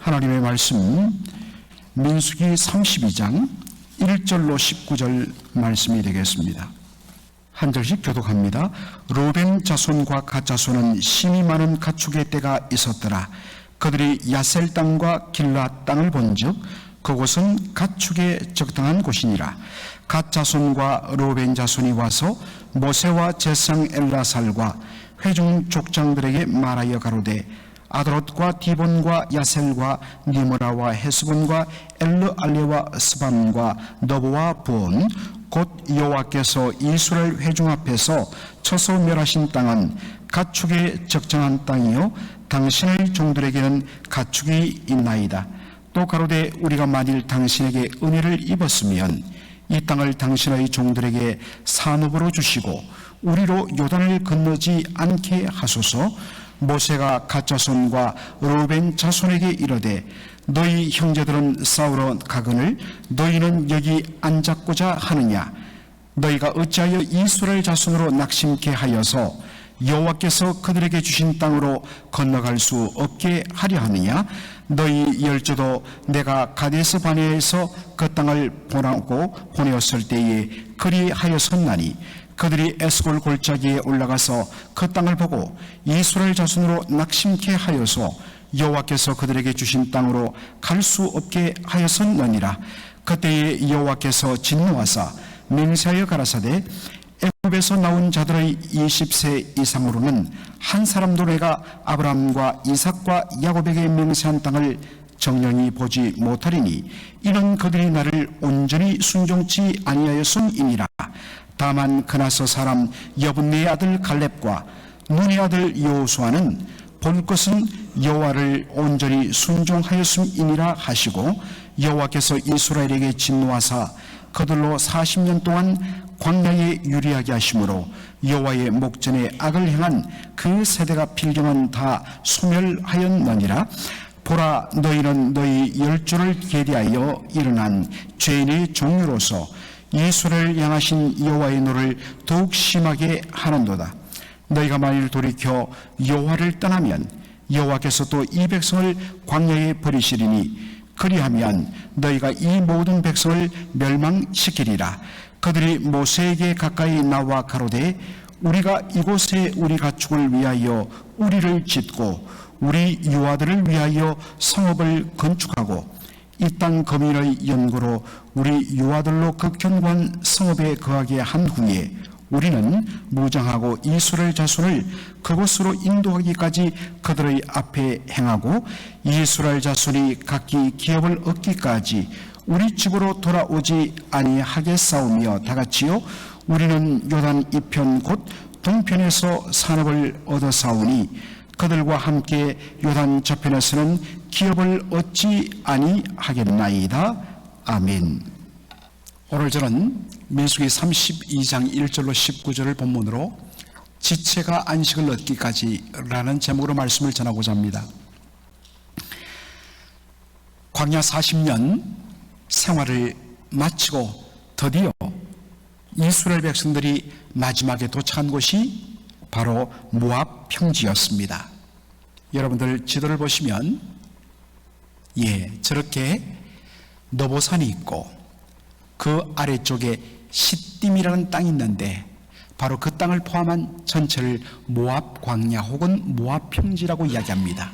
하나님의 말씀 민수기 32장 1절로 19절 말씀이 되겠습니다. 한 절씩 교독합니다. 로벤 자손과 갓 자손은 심히 많은 가축의 떼가 있었더라. 그들이 야셀 땅과 길라 땅을 본즉 그곳은 가축에 적당한 곳이니라. 갓 자손과 로벤 자손이 와서 모세와 제상 엘라살과 회중 족장들에게 말하여 가로되 아드롯과 디본과 야셀과 니므라와 헤스본과 엘르알레와 스밤과 너보와 부온 곧 여호와께서 이스라엘 회중 앞에서 쳐서 멸하신 땅은 가축에 적정한 땅이요 당신의 종들에게는 가축이 있나이다. 또 가로되 우리가 만일 당신에게 은혜를 입었으면 이 땅을 당신의 종들에게 산업으로 주시고 우리로 요단을 건너지 않게 하소서. 모세가 갓 자손과 루벤 자손에게 이르되 너희 형제들은 싸우러 가거늘 너희는 여기 앉았고자 하느냐. 너희가 어찌하여 이스라엘 자손으로 낙심케 하여서 여호와께서 그들에게 주신 땅으로 건너갈 수 없게 하려 하느냐. 너희 열조도 내가 가데스 바네아에서 그 땅을 보내었을 때에 그리하였었나니 그들이 에스골 골짜기에 올라가서 그 땅을 보고 이스라엘 자손으로 낙심케 하여서 여호와께서 그들에게 주신 땅으로 갈 수 없게 하였었느니라. 그때에 여호와께서 진노하사 맹세하여 가라사대 애굽에서 나온 자들의 20세 이상으로는 한 사람도 내가 아브라함과 이삭과 야곱에게 맹세한 땅을 정령이 보지 못하리니 이는 그들이 나를 온전히 순종치 아니하였음이니라. 다만 그나서 사람 여분네의 아들 갈렙과 눈의 아들 여호수아는 볼 것은 여호와를 온전히 순종하였음이니라 하시고 여호와께서 이스라엘에게 진노하사 그들로 40년 동안 광야에 유리하게 하심으로 여호와의 목전에 악을 행한 그 세대가 필경은 다 소멸하였느니라. 보라, 너희는 너희 열조를 계대하여 일어난 죄인의 종류로서 이스라엘을 향하신 여호와의 노를 더욱 심하게 하는도다. 너희가 만일 돌이켜 여호와를 떠나면 여호와께서 또 이 백성을 광야에 버리시리니 그리하면 너희가 이 모든 백성을 멸망시키리라. 그들이 모세에게 가까이 나와 가로되 우리가 이곳에 우리 가축을 위하여 우리를 짓고 우리 유아들을 위하여 성읍을 건축하고 이 땅 거민의 연고로 우리 유아들로 그 견고한 성읍에 거하게 한 후에 우리는 무장하고 이스라엘 자손을 그곳으로 인도하기까지 그들의 앞에 행하고 이스라엘 자손이 각기 기업을 얻기까지 우리 집으로 돌아오지 아니하겠사오며 다같이요 우리는 요단 이편 곧 동편에서 산업을 얻어사오니 그들과 함께 요단 저편에서는 기업을 얻지 아니하겠나이다. 아멘. 오늘 저는 민수기 32장 1절로 19절을 본문으로 지체가 안식을 얻기까지 라는 제목으로 말씀을 전하고자 합니다. 광야 40년 생활을 마치고 드디어 이스라엘 백성들이 마지막에 도착한 곳이 바로 모압 평지였습니다. 여러분들 지도를 보시면 저렇게 너보산이 있고 그 아래쪽에 시딤이라는 땅이 있는데 바로 그 땅을 포함한 전체를 모압 광야 혹은 모압 평지라고 이야기합니다.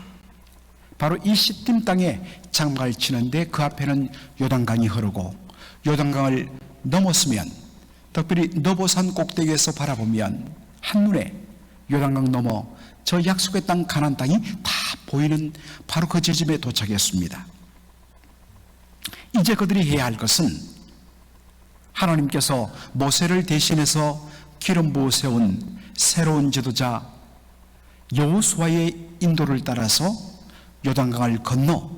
바로 이 시딤 땅에 장막을 치는데 그 앞에는 요단강이 흐르고 요단강을 넘었으면 특별히 너보산 꼭대기에서 바라보면 한눈에 요단강 넘어 저 약속의 땅 가나안 땅이 다 보이는 바로 그 지점에 도착했습니다. 이제 그들이 해야 할 것은 하나님께서 모세를 대신해서 기름 부어 세운 새로운 지도자 여호수아의 인도를 따라서 요단강을 건너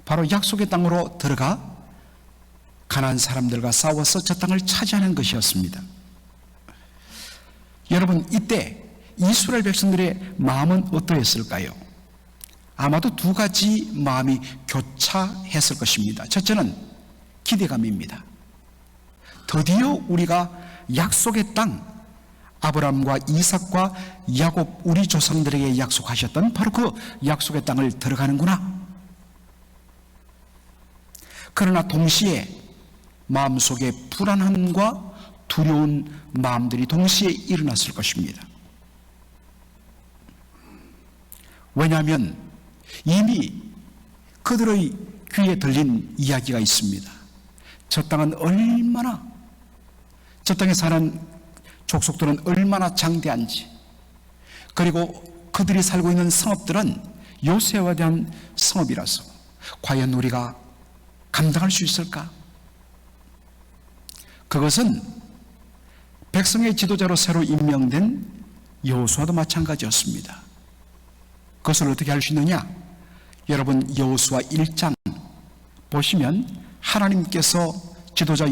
바로 약속의 땅으로 들어가 가나안 사람들과 싸워서 저 땅을 차지하는 것이었습니다. 여러분, 이때 이스라엘 백성들의 마음은 어떠했을까요? 아마도 두 가지 마음이 교차했을 것입니다. 첫째는 기대감입니다. 드디어 우리가 약속의 땅, 아브라함과 이삭과 야곱 우리 조상들에게 약속하셨던 바로 그 약속의 땅을 들어가는구나. 그러나 동시에 마음속에 불안함과 두려운 마음들이 동시에 일어났을 것입니다. 왜냐하면 이미 그들의 귀에 들린 이야기가 있습니다. 저 땅은 얼마나, 저 땅에 사는 족속들은 얼마나 장대한지, 그리고 그들이 살고 있는 성읍들은 요새와 대한 성읍이라서 과연 우리가 감당할 수 있을까? 그것은 백성의 지도자로 새로 임명된 여호수아도 마찬가지였습니다. 그것을 어떻게 할 수 있느냐? 여러분, 여호수아 1장 보시면 하나님께서 지도자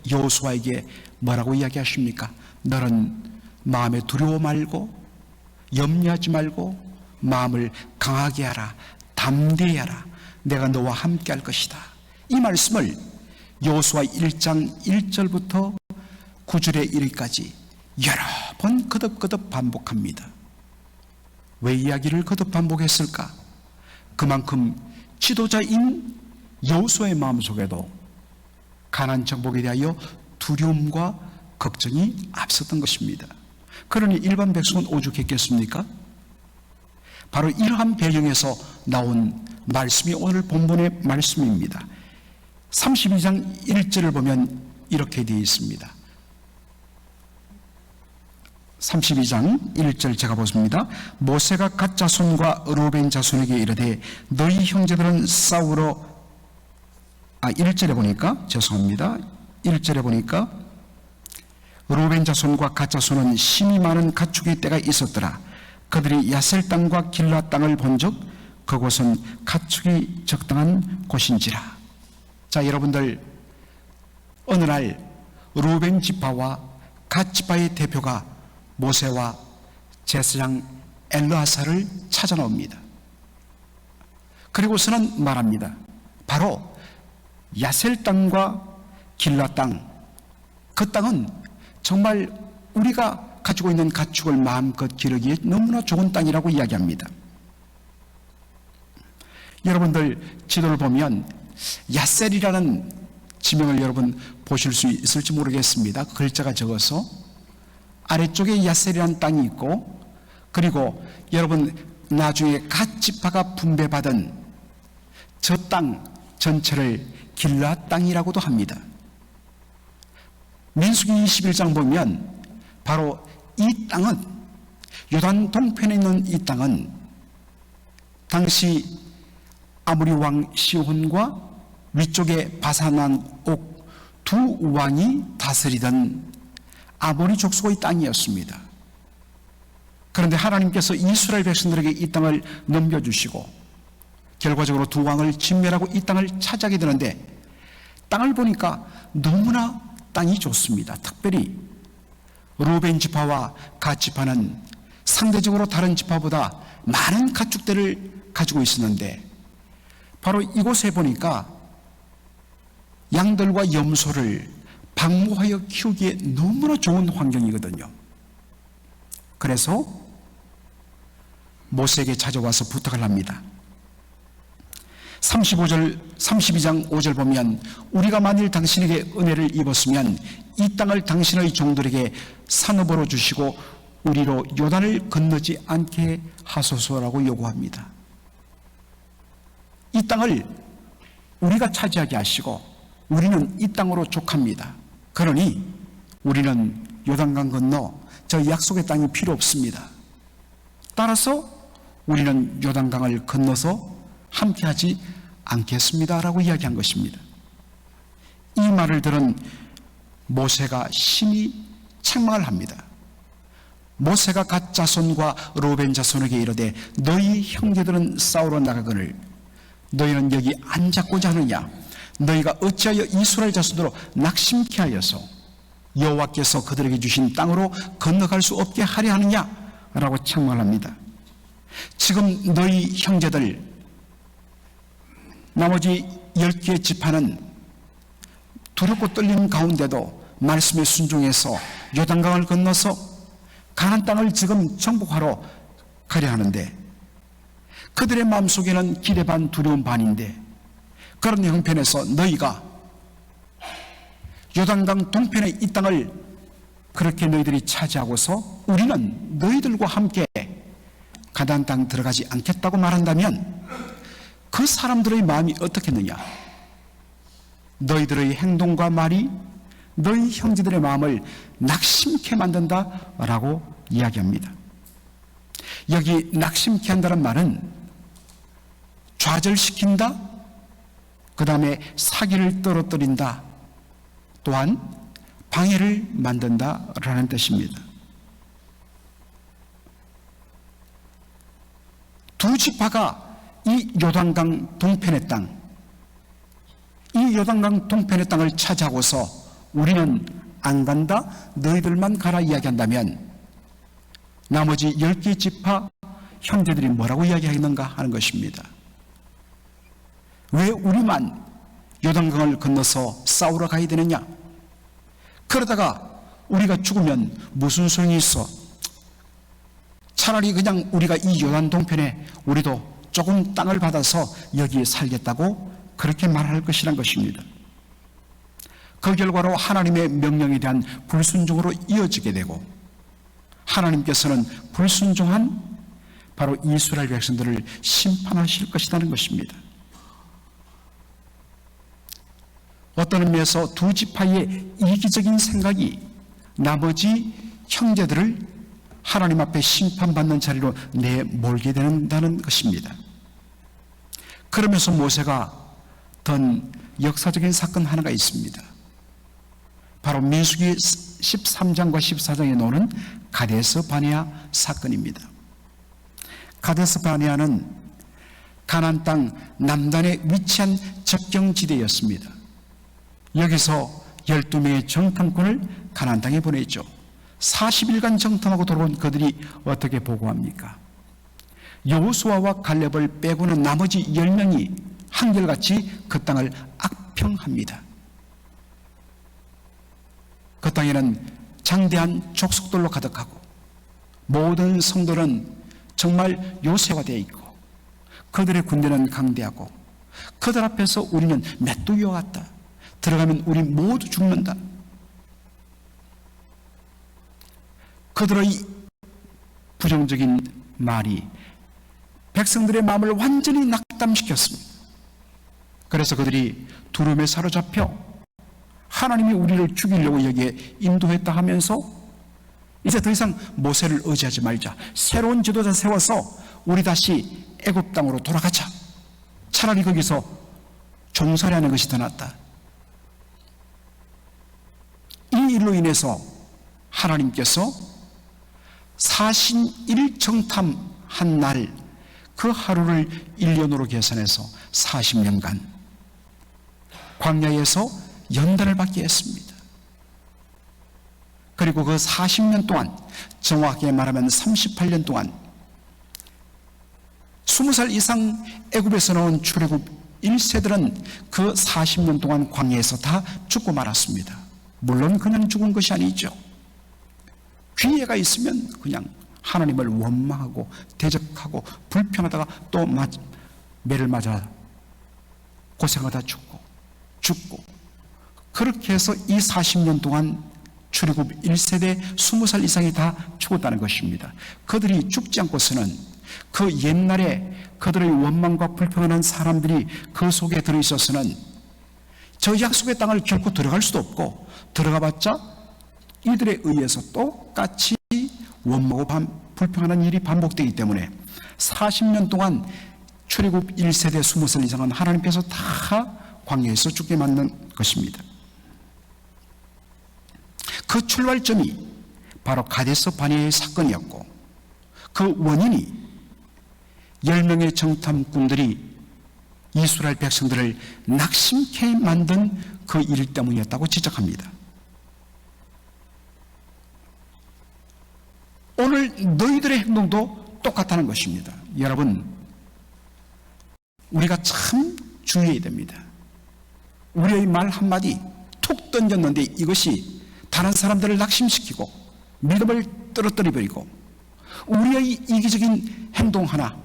여호수아에게 뭐라고 이야기하십니까? 너는 마음에 두려워 말고 염려하지 말고 마음을 강하게 하라, 담대히 하라, 내가 너와 함께 할 것이다. 이 말씀을 여호수아 1장 1절부터 9절에 이르기까지 여러 번 거듭거듭 반복합니다. 왜 이야기를 거듭 반복했을까? 그만큼 지도자인 여호수아의 마음속에도 가나안 정복에 대하여 두려움과 걱정이 앞섰던 것입니다. 그러니 일반 백성은 오죽했겠습니까? 바로 이러한 배경에서 나온 말씀이 오늘 본문의 말씀입니다. 32장 1절을 보면 이렇게 되어 있습니다. 32장 1절 제가 보십니다. 모세가 갓 자손과 르우벤 자손에게 이르되 너희 형제들은 싸우러 1절에 보니까 죄송합니다. 1절에 보니까 르우벤 자손과 갓 자손은 심히 많은 가축의 때가 있었더라. 그들이 야셀 땅과 길라 땅을 본즉 그곳은 가축이 적당한 곳인지라. 자, 여러분들, 어느 날 르우벤 지파와 갓 지파의 대표가 모세와 제사장 엘르아사를 찾아 나옵니다. 그리고서는 말합니다. 바로 야셀 땅과 길라 땅, 그 땅은 정말 우리가 가지고 있는 가축을 마음껏 기르기에 너무나 좋은 땅이라고 이야기합니다. 여러분들 지도를 보면 야셀이라는 지명을 여러분 보실 수 있을지 모르겠습니다. 글자가 적어서 아래쪽에 야셀이라는 땅이 있고, 그리고 여러분 나중에 갓 지파가 분배받은 저 땅 전체를 길라 땅이라고도 합니다. 민수기 21장 보면 바로 이 땅은, 요단 동편에 있는 이 땅은 당시 아모리 왕 시혼과 위쪽에 바산 옥 두 왕이 다스리던 아모리 족속의 땅이었습니다. 그런데 하나님께서 이스라엘 백성들에게 이 땅을 넘겨주시고 결과적으로 두 왕을 진멸하고 이 땅을 차지하게 되는데, 땅을 보니까 너무나 땅이 좋습니다. 특별히 르우벤 지파와 갓 지파는 상대적으로 다른 지파보다 많은 가축들을 가지고 있었는데, 바로 이곳에 보니까 양들과 염소를 방모하여 키우기에 너무나 좋은 환경이거든요. 그래서 모세에게 찾아와서 부탁을 합니다. 32장 5절 보면 우리가 만일 당신에게 은혜를 입었으면 이 땅을 당신의 종들에게 산업으로 주시고 우리로 요단을 건너지 않게 하소서라고 요구합니다. 이 땅을 우리가 차지하게 하시고 우리는 이 땅으로 족합니다. 그러니 우리는 요단강 건너 저 약속의 땅이 필요 없습니다. 따라서 우리는 요단강을 건너서 함께하지 않겠습니다라고 이야기한 것입니다. 이 말을 들은 모세가 심히 책망을 합니다. 모세가 갓 자손과 르우벤 자손에게 이르되 너희 형제들은 싸우러 나가거늘 너희는 여기 앉았고자 하느냐? 너희가 어찌하여 이스라엘 자손으로 낙심케 하여서 여호와께서 그들에게 주신 땅으로 건너갈 수 없게 하려 하느냐? 라고 책망을 합니다. 지금 너희 형제들 나머지 10개의 지파는 두렵고 떨리는 가운데도 말씀에 순종해서 요단강을 건너서 가나안 땅을 지금 정복하러 가려 하는데, 그들의 마음속에는 기대 반 두려움 반인데, 그런 형편에서 너희가 요단강 동편의 이 땅을 그렇게 너희들이 차지하고서 우리는 너희들과 함께 가나안 땅 들어가지 않겠다고 말한다면 그 사람들의 마음이 어떻겠느냐? 너희들의 행동과 말이 너희 형제들의 마음을 낙심케 만든다라고 이야기합니다. 여기 낙심케 한다는 말은 좌절시킨다, 그 다음에 사기를 떨어뜨린다, 또한 방해를 만든다라는 뜻입니다. 두 지파가 이 요단강 동편의 땅, 이 요단강 동편의 땅을 차지하고서 우리는 안 간다, 너희들만 가라 이야기한다면 나머지 10개 지파 형제들이 뭐라고 이야기하겠는가 하는 것입니다. 왜 우리만 요단강을 건너서 싸우러 가야 되느냐? 그러다가 우리가 죽으면 무슨 소용이 있어? 차라리 그냥 우리가 이 요단 동편에 우리도 조금 땅을 받아서 여기에 살겠다고 그렇게 말할 것이란 것입니다. 그 결과로 하나님의 명령에 대한 불순종으로 이어지게 되고 하나님께서는 불순종한 바로 이스라엘 백성들을 심판하실 것이라는 것입니다. 어떤 의미에서 두 지파의 이기적인 생각이 나머지 형제들을 하나님 앞에 심판받는 자리로 내몰게 된다는 것입니다. 그러면서 모세가 던 역사적인 사건 하나가 있습니다. 바로 민수기 13장과 14장에 나오는 가데스 바네아 사건입니다. 가데스 바네아는 가나안 땅 남단에 위치한 접경지대였습니다. 여기서 12명의 정탐꾼을 가나안 땅에 보냈죠. 40일간 정탐하고 돌아온 그들이 어떻게 보고합니까? 여호수아와 갈렙을 빼고는 나머지 10명이 한결같이 그 땅을 악평합니다. 그 땅에는 장대한 족속들로 가득하고 모든 성들은 정말 요새화되어 있고 그들의 군대는 강대하고 그들 앞에서 우리는 메뚜기와 같다. 들어가면 우리 모두 죽는다. 그들의 부정적인 말이 백성들의 마음을 완전히 낙담시켰습니다. 그래서 그들이 두려움에 사로잡혀 하나님이 우리를 죽이려고 여기에 인도했다 하면서 이제 더 이상 모세를 의지하지 말자. 새로운 지도자 세워서 우리 다시 애굽 땅으로 돌아가자. 차라리 거기서 종살이 하는 것이 더 낫다. 이 일로 인해서 하나님께서 41일 정탐한 날 그 하루를 1년으로 계산해서 40년간 광야에서 연단을 받게 했습니다. 그리고 그 40년 동안, 정확하게 말하면 38년 동안 20살 이상 애굽에서 나온 출애굽 1세들은 그 40년 동안 광야에서 다 죽고 말았습니다. 물론 그냥 죽은 것이 아니죠. 기회가 있으면 그냥 하나님을 원망하고 대적하고 불평하다가 또 매를 맞아 고생하다 죽고 그렇게 해서 이 40년 동안 출애굽 1세대 20살 이상이 다 죽었다는 것입니다. 그들이 죽지 않고서는 그 옛날에 그들의 원망과 불평하는 사람들이 그 속에 들어있어서는 저 약속의 땅을 결코 들어갈 수도 없고 들어가봤자 이들에 의해서 똑같이 원망하고 불평하는 일이 반복되기 때문에 40년 동안 출애굽 1세대 20살 이상은 하나님께서 다 광야에서 죽게 만든 것입니다. 그 출발점이 바로 가데스 바네아의 사건이었고 그 원인이 10명의 정탐꾼들이 이스라엘 백성들을 낙심케 만든 그 일 때문이었다고 지적합니다. 오늘 너희들의 행동도 똑같다는 것입니다. 여러분, 우리가 참 주의해야 됩니다. 우리의 말 한마디 툭 던졌는데 이것이 다른 사람들을 낙심시키고 믿음을 떨어뜨려버리고 우리의 이기적인 행동 하나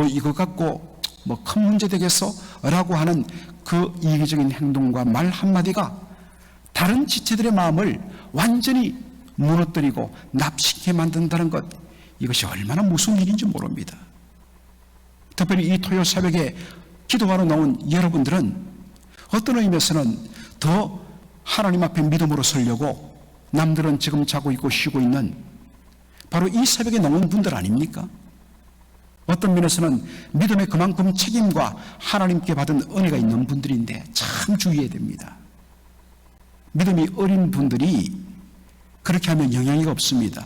이거 갖고 뭐 큰 문제 되겠어? 라고 하는 그 이기적인 행동과 말 한마디가 다른 지체들의 마음을 완전히 무너뜨리고 납치게 만든다는 것, 이것이 얼마나 무서운 일인지 모릅니다. 특별히 이 토요 새벽에 기도하러 나온 여러분들은 어떤 의미에서는 더 하나님 앞에 믿음으로 서려고 남들은 지금 자고 있고 쉬고 있는 바로 이 새벽에 나온 분들 아닙니까? 어떤 면에서는 믿음에 그만큼 책임과 하나님께 받은 은혜가 있는 분들인데 참 주의해야 됩니다. 믿음이 어린 분들이 그렇게 하면 영향이 없습니다.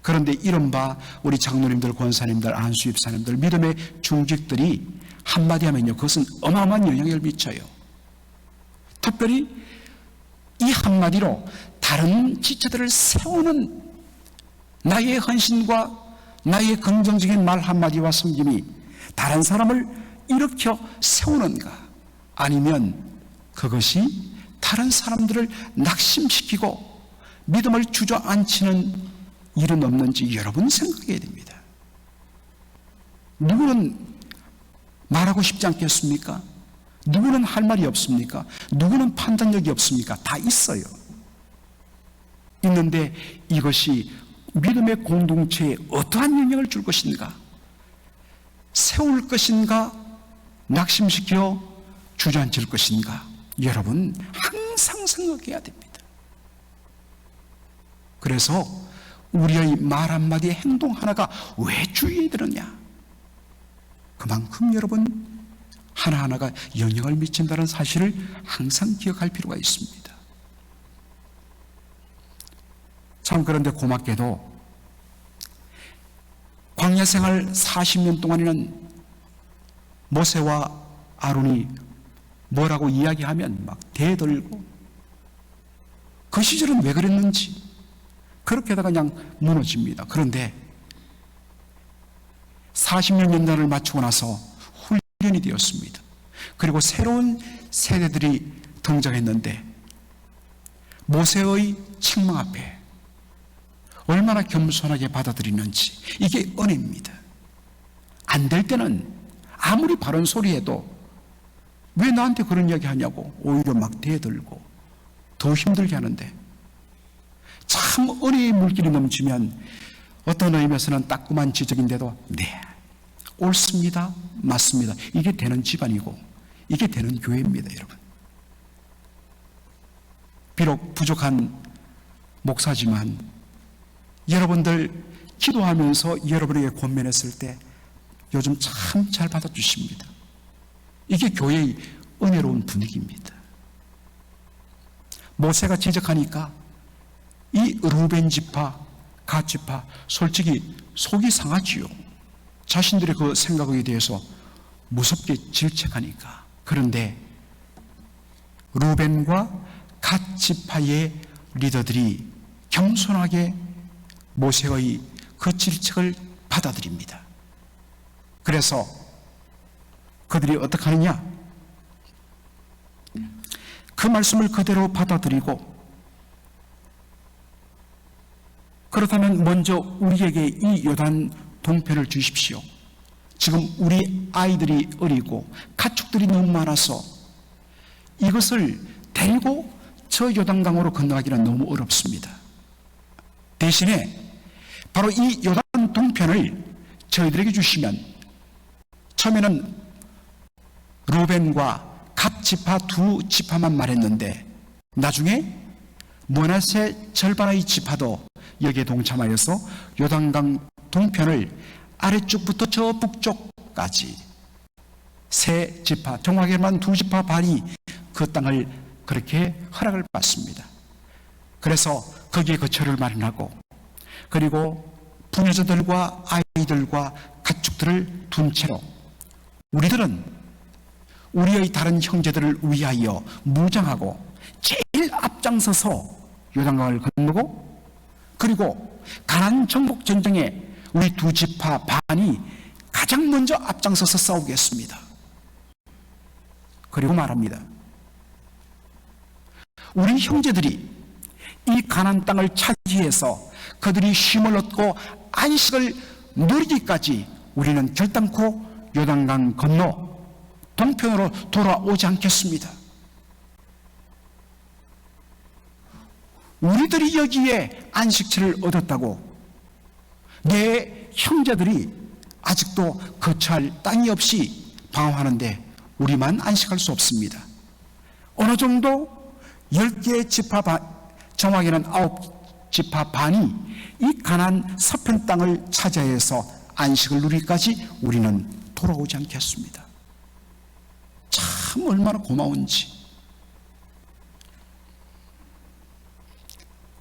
그런데 이른바 우리 장로님들, 권사님들, 안수집사님들, 믿음의 중직들이 한마디 하면요, 그것은 어마어마한 영향을 미쳐요. 특별히 이 한마디로 다른 지체들을 세우는 나의 헌신과 나의 긍정적인 말 한마디와 섬김이 다른 사람을 일으켜 세우는가, 아니면 그것이 다른 사람들을 낙심시키고 믿음을 주저앉히는 일은 없는지 여러분 생각해야 됩니다. 누구는 말하고 싶지 않겠습니까? 누구는 할 말이 없습니까? 누구는 판단력이 없습니까? 다 있어요. 있는데 이것이 믿음의 공동체에 어떠한 영향을 줄 것인가? 세울 것인가? 낙심시켜 주저앉힐 것인가? 여러분 항상 생각해야 됩니다. 그래서 우리의 말 한마디, 행동 하나가 왜 주의해야 되느냐? 그만큼 여러분 하나하나가 영향을 미친다는 사실을 항상 기억할 필요가 있습니다. 참 그런데 고맙게도 광야 생활 40년 동안에는 모세와 아론이 뭐라고 이야기하면 막 대들고, 그 시절은 왜 그랬는지 그렇게 하다가 그냥 무너집니다. 그런데 40년 연단을 마치고 나서 훈련이 되었습니다. 그리고 새로운 세대들이 등장했는데 모세의 책망 앞에 얼마나 겸손하게 받아들이는지, 이게 은혜입니다. 안 될 때는 아무리 바른 소리 해도 왜 나한테 그런 이야기 하냐고 오히려 막 대들고 더 힘들게 하는데, 참 은혜의 물길이 넘치면 어떤 의미에서는 따끔한 지적인데도 네, 옳습니다, 맞습니다, 이게 되는 집안이고 이게 되는 교회입니다. 여러분, 비록 부족한 목사지만 여러분들 기도하면서 여러분에게 권면했을 때 요즘 참 잘 받아주십니다. 이게 교회의 은혜로운 분위기입니다. 모세가 지적하니까 이 루벤 지파, 갓 지파 솔직히 속이 상하지요. 자신들의 그 생각에 대해서 무섭게 질책하니까. 그런데 루벤과 갓 지파의 리더들이 겸손하게 모세의 그 질책을 받아들입니다. 그래서 그들이 어떻게 하느냐? 그 말씀을 그대로 받아들이고, 그렇다면 먼저 우리에게 이 요단 동편을 주십시오. 지금 우리 아이들이 어리고 가축들이 너무 많아서 이것을 데리고 저 요단강으로 건너가기는 너무 어렵습니다. 대신에 바로 이 요단 동편을 저희들에게 주시면, 처음에는 루벤과 갓 지파 두 지파만 말했는데 나중에 므낫세 절반의 지파도 여기에 동참하여서 요단강 동편을 아래쪽부터 저 북쪽까지 세 지파, 정확히만 두 지파 반이 그 땅을 그렇게 허락을 받습니다. 그래서 거기에 거처를 마련하고, 그리고 부녀자들과 아이들과 가축들을 둔 채로 우리들은 우리의 다른 형제들을 위하여 무장하고 제일 앞장서서 요단강을 건너고, 그리고 가나안 정복 전쟁에 우리 두 지파 반이 가장 먼저 앞장서서 싸우겠습니다. 그리고 말합니다. 우리 형제들이 이 가나안 땅을 차지해서 그들이 쉼을 얻고 안식을 누리기까지 우리는 결단코 요단강 건너 동편으로 돌아오지 않겠습니다. 우리들이 여기에 안식처를 얻었다고 내 형제들이 아직도 거처할 땅이 없이 방황하는데 우리만 안식할 수 없습니다. 어느 정도 10개의 지파 정확히는 9지파 반이 이 가나안 서편 땅을 차지해서 안식을 누리기까지 우리는 돌아오지 않겠습니다. 참 얼마나 고마운지.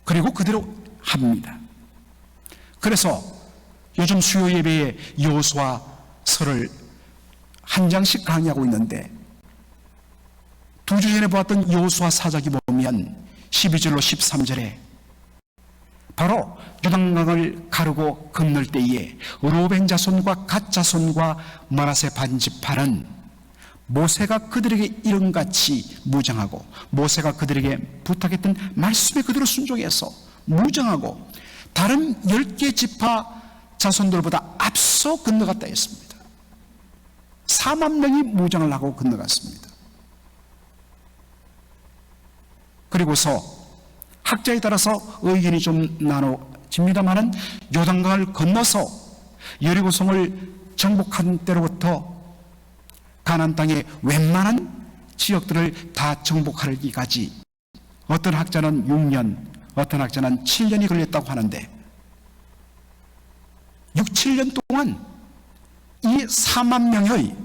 그리고 그대로 합니다. 그래서 요즘 수요 예배에 여호수아서를 한 장씩 강의하고 있는데 2주 전에 보았던 여호수아 사적이 보면 12절로 13절에 바로 요단강을 가르고 건널 때에 르우벤 자손과 갓 자손과 므낫세 반지파는 모세가 그들에게 이름같이 무장하고 모세가 그들에게 부탁했던 말씀에 그대로 순종해서 무장하고 다른 10개 지파 자손들보다 앞서 건너갔다 했습니다. 4만 명이 무장을 하고 건너갔습니다. 그리고서 학자에 따라서 의견이 좀 나눠집니다만은 요단강을 건너서 여리고성을 정복한 때로부터 가나안 땅의 웬만한 지역들을 다 정복하기까지 어떤 학자는 6년, 어떤 학자는 7년이 걸렸다고 하는데 6, 7년 동안 이 4만 명의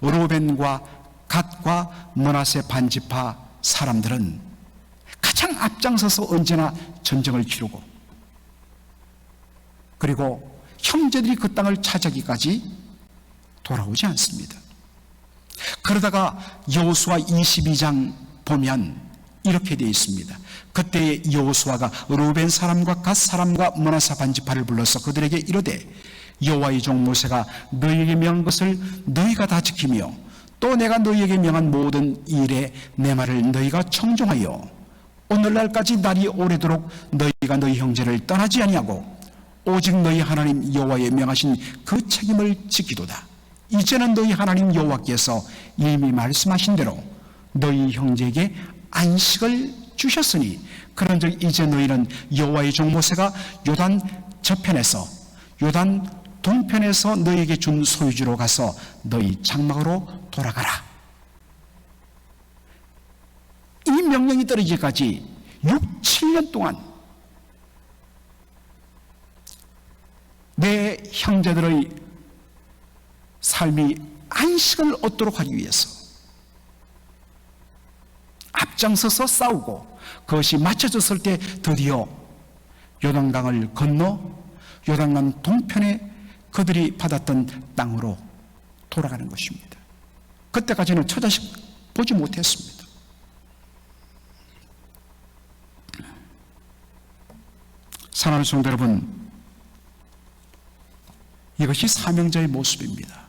르우벤과 갓과 므낫세 반지파 사람들은 가장 앞장서서 언제나 전쟁을 치르고 그리고 형제들이 그 땅을 차지하기까지 돌아오지 않습니다. 그러다가 여호수아 22장 보면 이렇게 되어 있습니다. 그때 여호수아가 르우벤 사람과 갓 사람과 므낫세 반지파를 불러서 그들에게 이르되 여호와의 종 모세가 너희에게 명한 것을 너희가 다 지키며 또 내가 너희에게 명한 모든 일에 내 말을 너희가 청종하여 오늘날까지 날이 오래도록 너희가 너희 형제를 떠나지 아니하고 오직 너희 하나님 여호와의 명하신 그 책임을 지키도다. 이제는 너희 하나님 여호와께서 이미 말씀하신 대로 너희 형제에게 안식을 주셨으니 그런즉 이제 너희는 여호와의 종 모세가 요단 저편에서 요단 동편에서 너희에게 준 소유지로 가서 너희 장막으로 돌아가라. 이 명령이 떨어지기까지 6, 7년 동안 내 형제들의 삶이 안식을 얻도록 하기 위해서 앞장서서 싸우고 그것이 맞춰졌을 때 드디어 요단강을 건너 요단강 동편에 그들이 받았던 땅으로 돌아가는 것입니다. 그때까지는 처자식 보지 못했습니다. 사랑하는 성도 여러분, 이것이 사명자의 모습입니다.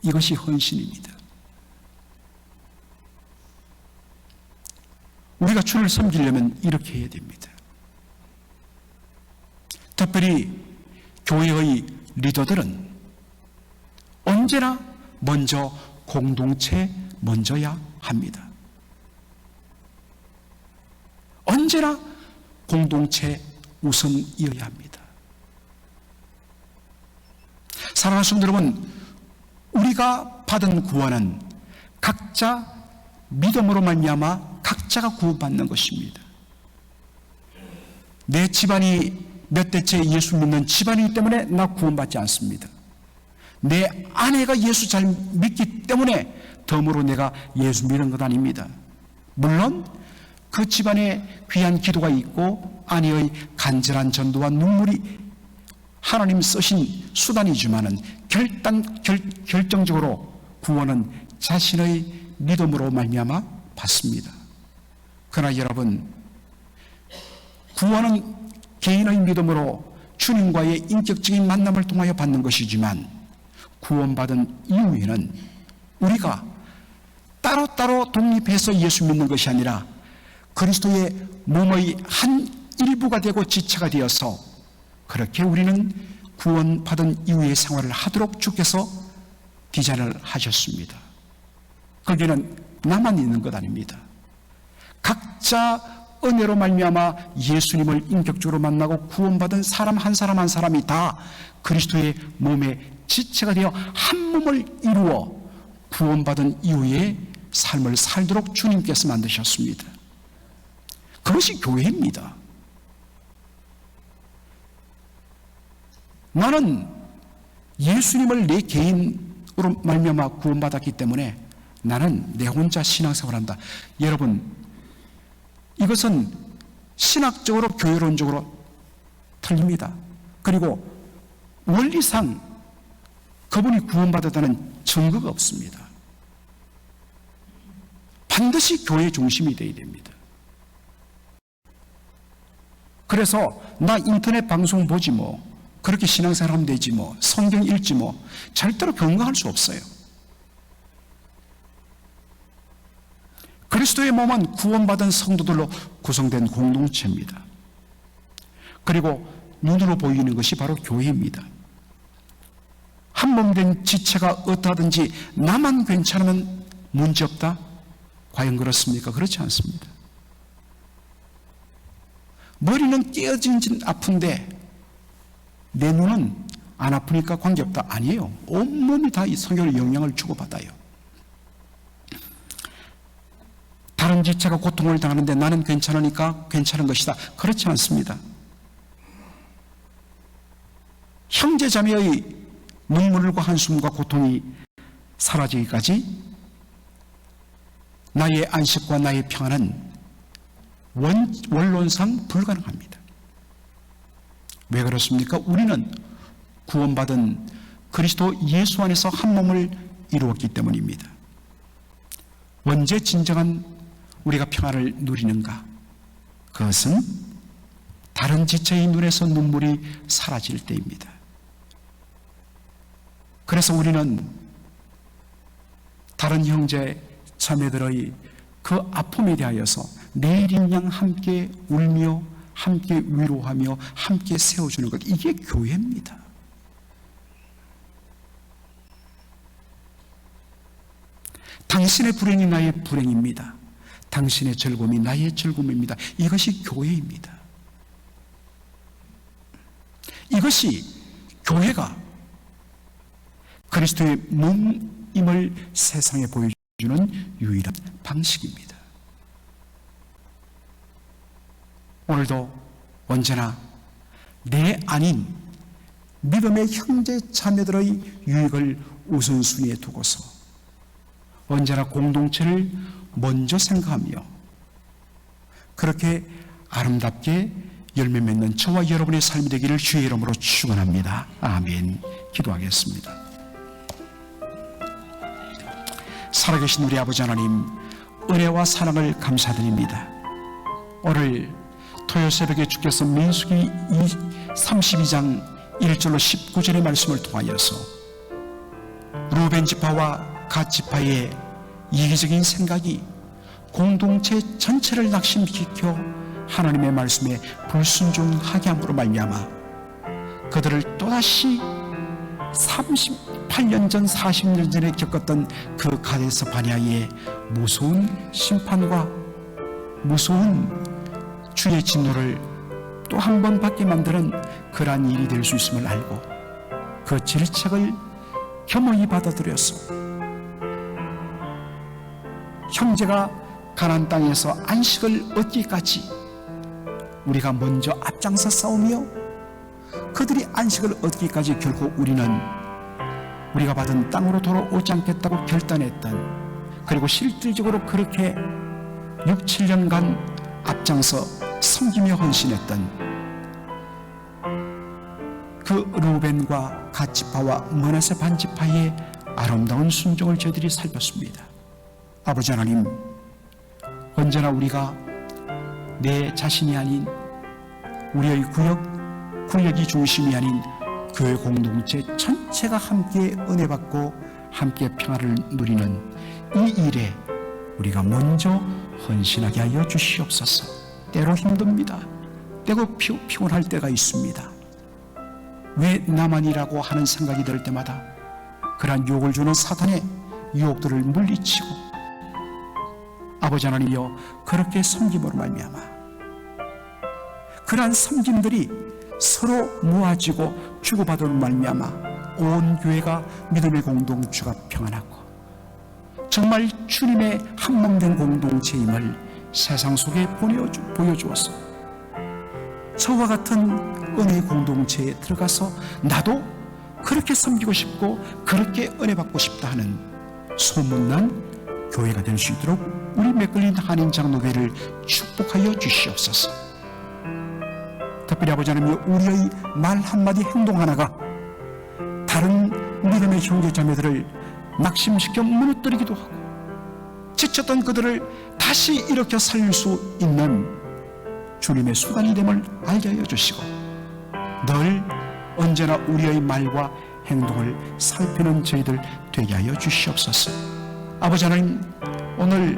이것이 헌신입니다. 우리가 주를 섬기려면 이렇게 해야 됩니다. 특별히 교회의 리더들은 언제나 먼저 공동체 먼저야 합니다. 언제나 공동체 우선이어야 합니다. 사랑하는 성도 여러분, 우리가 받은 구원은 각자 믿음으로 말미암아 각자가 구원받는 것입니다. 내 집안이 몇 대째 예수 믿는 집안이기 때문에 나 구원받지 않습니다. 내 아내가 예수 잘 믿기 때문에 덤으로 내가 예수 믿는 것 아닙니다. 물론 그 집안에 귀한 기도가 있고 아내의 간절한 전도와 눈물이 하나님 쓰신 수단이지만은 결정적으로 구원은 자신의 믿음으로 말미암아 받습니다. 그러나 여러분, 구원은 개인의 믿음으로 주님과의 인격적인 만남을 통하여 받는 것이지만 구원받은 이후에는 우리가 따로따로 독립해서 예수 믿는 것이 아니라 그리스도의 몸의 한 일부가 되고 지체가 되어서 그렇게 우리는 구원받은 이후의 생활을 하도록 주께서 디자인을 하셨습니다. 거기는 나만 있는 것 아닙니다. 각자 은혜로 말미암아 예수님을 인격적으로 만나고 구원받은 사람 한 사람 한 사람이 다 그리스도의 몸의 지체가 되어 한 몸을 이루어 구원받은 이후에 삶을 살도록 주님께서 만드셨습니다. 그것이 교회입니다. 나는 예수님을 내 개인으로 말미암아 구원받았기 때문에 나는 내 혼자 신앙생활한다. 여러분, 이것은 신학적으로 교회론적으로 틀립니다. 그리고 원리상 그분이 구원받았다는 증거가 없습니다. 반드시 교회 중심이 되어야 됩니다. 그래서 나 인터넷 방송 보지 뭐, 그렇게 신앙생활 하면 되지 뭐, 성경 읽지 뭐, 절대로 경거할 수 없어요. 그리스도의 몸은 구원받은 성도들로 구성된 공동체입니다. 그리고 눈으로 보이는 것이 바로 교회입니다. 한 몸 된 지체가 어떠하든지 나만 괜찮으면 문제없다? 과연 그렇습니까? 그렇지 않습니다. 머리는 깨어진 아픈데 내 눈은 안 아프니까 관계없다? 아니에요. 온몸이 다 이 성경의 영향을 주고받아요. 다른 지체가 고통을 당하는데 나는 괜찮으니까 괜찮은 것이다. 그렇지 않습니다. 형제자매의 눈물과 한숨과 고통이 사라지기까지 나의 안식과 나의 평안은 원론상 불가능합니다. 왜 그렇습니까? 우리는 구원받은 그리스도 예수 안에서 한 몸을 이루었기 때문입니다. 언제 진정한 우리가 평안을 누리는가? 그것은 다른 지체의 눈에서 눈물이 사라질 때입니다. 그래서 우리는 다른 형제 자매들의 그 아픔에 대하여서 내일인 양 함께 울며 함께 위로하며 함께 세워주는 것, 이게 교회입니다. 당신의 불행이 나의 불행입니다. 당신의 즐거움이 나의 즐거움입니다. 이것이 교회입니다. 이것이 교회가 그리스도의 몸임을 세상에 보여주는 유일한 방식입니다. 오늘도 언제나 내 아닌 믿음의 형제 자매들의 유익을 우선순위에 두고서 언제나 공동체를 먼저 생각하며 그렇게 아름답게 열매 맺는 저와 여러분의 삶이 되기를 주의 이름으로 축원합니다. 아멘. 기도하겠습니다. 살아계신 우리 아버지 하나님, 은혜와 사랑을 감사드립니다. 오늘 토요 새벽에 주께서 민수기 32장 1절로 19절의 말씀을 통하여서 루벤 지파와 갓 지파의 이기적인 생각이 공동체 전체를 낙심시켜 하나님의 말씀에 불순종하게 함으로 말미암아 그들을 또다시 38년 전 40년 전에 겪었던 그 가데스 바네아의 무서운 심판과 무서운 주의 진노를 또 한 번 받게 만드는 그러한 일이 될 수 있음을 알고 그 질책을 겸허히 받아들여서 형제가 가나안 땅에서 안식을 얻기까지 우리가 먼저 앞장서 싸우며 그들이 안식을 얻기까지 결국 우리는 우리가 받은 땅으로 돌아오지 않겠다고 결단했던, 그리고 실질적으로 그렇게 6, 7년간 앞장서 섬기며 헌신했던 그 루벤과 갓 지파와 므낫세 반 지파의 아름다운 순종을 저희들이 살폈습니다. 아버지 하나님, 언제나 우리가 내 자신이 아닌 우리의 구역이 중심이 아닌 교회 공동체 전체가 함께 은혜 받고 함께 평화를 누리는 이 일에 우리가 먼저 헌신하게 하여 주시옵소서. 때로 힘듭니다. 때로 피곤할 때가 있습니다. 왜 나만이라고 하는 생각이 들 때마다 그러한 유혹을 주는 사탄의 유혹들을 물리치고 아버지 하나님이여 그렇게 섬김으로 말미암아 그러한 섬김들이 서로 모아지고 주고받음으로 말미암아 온 교회가 믿음의 공동체가 평안하고 정말 주님의 한몸된 공동체임을 세상 속에 보여주어서 저와 같은 은혜의 공동체에 들어가서 나도 그렇게 섬기고 싶고 그렇게 은혜 받고 싶다 하는 소문난 교회가 될 수 있도록 우리 맥걸린 한인 장로교회를 축복하여 주시옵소서. 특별히 아버지 하나님 우리의 말 한마디 행동 하나가 다른 믿음의 형제 자매들을 낙심시켜 무너뜨리기도 하고 지쳤던 그들을 다시 일으켜 살릴 수 있는 주님의 수단이 됨을 알게 하여 주시고 늘 언제나 우리의 말과 행동을 살피는 저희들 되게 하여 주시옵소서. 아버지 하나님 오늘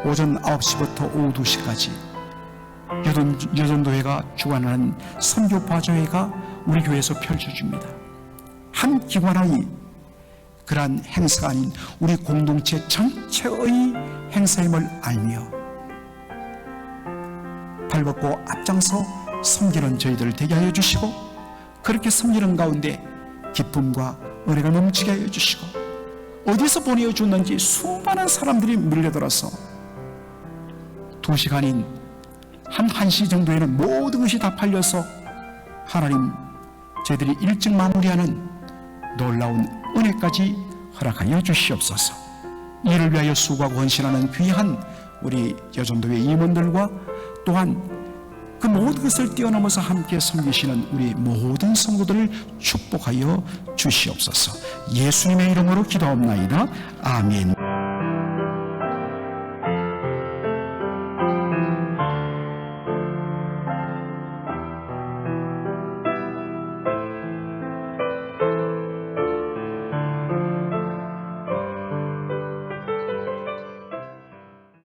오전 9시부터 오후 2시까지 여전도회가 주관하는 선교바자회가 우리 교회에서 펼쳐집니다. 한 기관의 그러한 행사가 아닌 우리 공동체 전체의 행사임을 알며 발벗고 앞장서 섬기는 저희들을 되게 하여 주시고 그렇게 섬기는 가운데 기쁨과 은혜가 넘치게 하여 주시고 어디서 보내어주는지 수많은 사람들이 밀려들어서 2시간인 한 1시 정도에는 모든 것이 다 팔려서 하나님 저희들이 일찍 마무리하는 놀라운 은혜까지 허락하여 주시옵소서. 이를 위하여 수고하고 헌신하는 귀한 우리 여전도회 임원들과 또한 그 모든 것을 뛰어넘어서 함께 섬기시는 우리 모든 성도들을 축복하여 주시옵소서. 예수님의 이름으로 기도합나이다. 아멘.